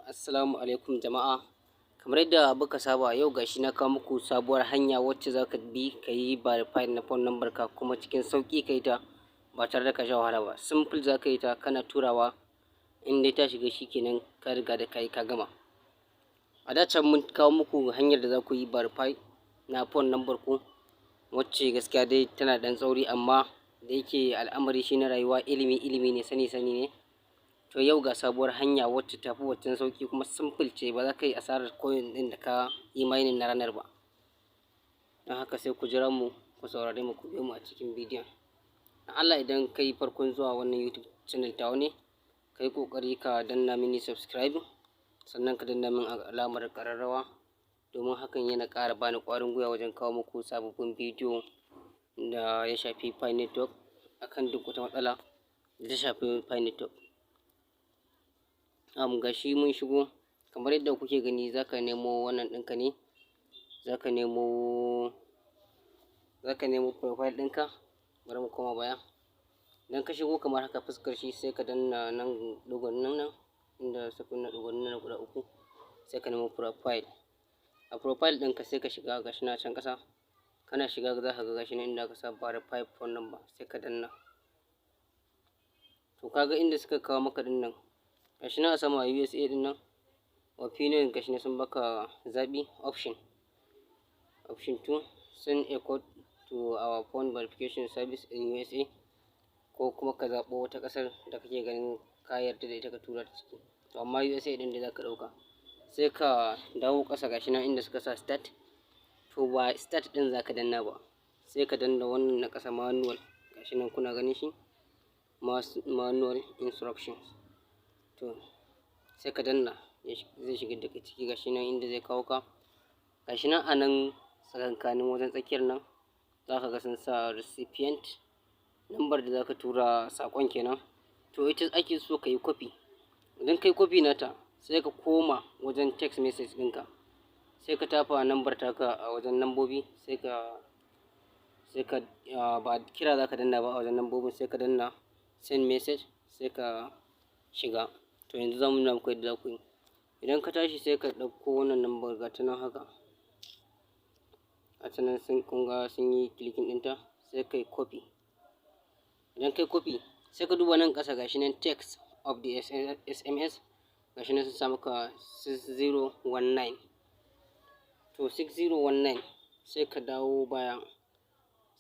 Assalamu alaikum jama'a. Kamar yadda muka saba yau gashi na kawo muku sabuwar hanya wacce za ka bi ka yi verify na phone number ka kuma cikin sauƙi ka yi ta ba tare da ka sha wahala ba. Simple za ka yi ta kana turawa in dai ta shiga shikenan ka riga da ka yi ka gama. A da can mun kawo muku hanyar da za ku yi verify na phone number ku wacce gaskiya dai tana ɗan tsauri amma da yake al'amari shi na rayuwa ilimi ne sani ne. To yau ga sabuwar hanya wacce ta fi waccan sauƙi kuma simple ce ba za ka yi asarar coin ɗin da ka yi mining na ranar ba. Don haka sai ku jira mu ku saurare mu ku biyo mu a cikin bidiyon. Dan Allah idan ka yi farkon zuwa wannan YouTube channel tawa ne, ka yi ƙoƙari ka danna mini subscribe sannan ka danna min alamar ƙararrawa domin hakan yana ƙara bani ƙwarin gwiwa wajen kawo muku sababbin bidiyo da ya shafi Pi Network akan duk wata matsala da ta shafi Pi Network. Gashi mun shigo kamar yadda kuke gani za ka nemo wannan ɗinka ne, za ka nemo profile ɗinka. Bari mu koma baya. Idan ka shigo kamar haka fuskar shi sai ka danna nan dogon nan inda sakun na dogon nan guda uku sai ka nemo profile. A profile ɗinka sai ka shiga gashi na can ƙasa, kana shiga za ka ga gashi nan inda aka sa verify phone number sai ka danna. To kaga inda suka kawo maka ɗin nan gashi nan a sama USA ɗin nan opinion gashi nan sun baka zaɓi option 2 send a code to our phone verification service in USA, ko kuma ka zaɓo wata ƙasar da kake ganin ka yarda da ita ka tura ta ciki. To amma USA ɗin da za ka ɗauka sai ka dawo ƙasa gashi nan inda suka sa start. To ba start ɗin za ka danna ba, sai ka danna wannan na ƙasa manual gashi nan kuna ganin shi manual instructions. To sai ka danna zai shiga daga ciki gashi nan inda zai kawo ka gashi nan a nan tsakankanin wajen tsakiyar nan za ka ga sun sa recipient number da za ka tura saƙon kenan. To ita ake so ka yi copy. Idan ka yi copy nata sai ka koma wajen text message ɗinka sai ka tafa number taka a wajen nambobi sai ka ba kira za ka danna ba a wajen nambobin sai ka danna send message sai ka shiga. To yanzu za mu nuna muku yadda za ku yi. Idan ka tashi sai ka ɗauko wannan number ga ta nan haka a nan kunga sun yi clicking ɗinta sai ka yi copy. Idan ka yi copy sai ka duba nan ƙasa gashi nan text of the SMS gashi nan sun sa maka 6019. To 6019 sai ka dawo baya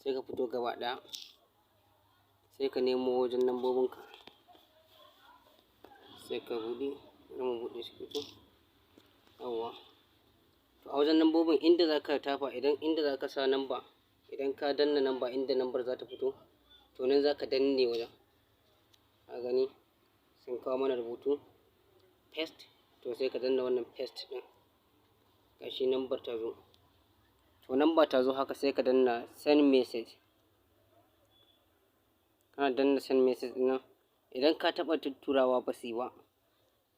sai ka fito gaba ɗaya sai ka nemo wajen nambobinka sai ka buɗe, bari mu buɗe shi fito yawwa. To a wajen nambobin inda za ka tafa inda za ka sa namba, idan ka danna namba inda nambar za ta fito to nan za ka danne wajen. A gani sun kawo mana rubutu paste, to sai ka danna wannan paste ɗin gashi nambar ta zo. To namba ta zo haka sai ka danna send message. Kana danna send message ɗin nan idan ka taɓa tutturawa ba su yi ba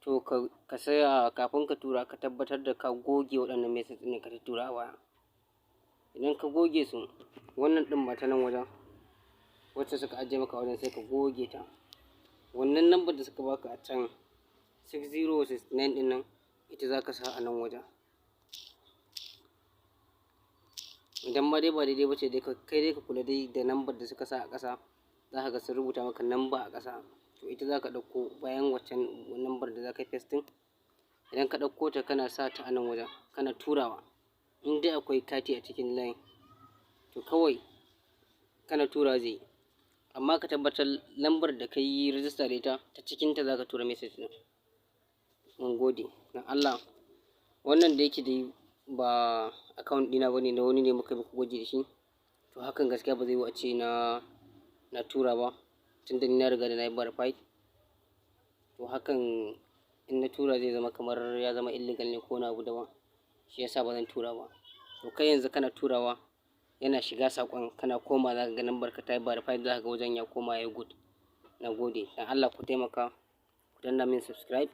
to ka saya kafin ka tura ka tabbatar da ka goge waɗannan message ɗin ka tura a baya. Idan ka goge su wannan ɗin ba ta nan wajen wacce suka ajiye maka wajen sai ka goge ta. Wannan lambar da suka baka a can 6069 ɗin nan ita za ka sa a nan wajen. Idan ma dai ba daidai ba ce dai kai dai ka kula dai da lambar da suka sa a ƙasa za ka ga sun rubuta maka namba a ƙasa. To ita za ka ɗauko bayan waccan lambar da za ka yi pasting. Idan ka ɗauko ta kana sa ta a nan wajen kana turawa in dai akwai kati a cikin line to kawai kana tura zai yi. Amma ka tabbatar lambar da ka yi rijista da ita ta cikinta za ka tura message ɗin. Mun gode. Dan Allah wannan da yake dai ba account ɗina ba ne na wani ne muka muku gwaji da shi. To hakan gaskiya ba zai yi a ce na tura ba tunda ni na riga da na yi verify. To hakan in na tura zai zama kamar ya zama illegal ne ko na abu daban, shi yasa ba zan tura ba. To kai yanzu kana turawa yana shiga saƙon kana koma za ka ga lambar ka ta yi verify za ka ga wajen ya koma ya good. Na gode. Dan Allah ku taimaka ku danna min subscribe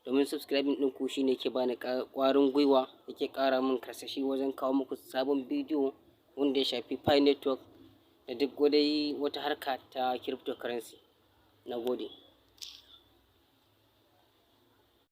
domin subscribing ɗinku shine ke bani ƙwarin gwiwa yake ƙara min karsashi wajen kawo muku sabon bidiyo wanda ya shafi Pi Network da duk wata harka ta cryptocurrency. Na gode.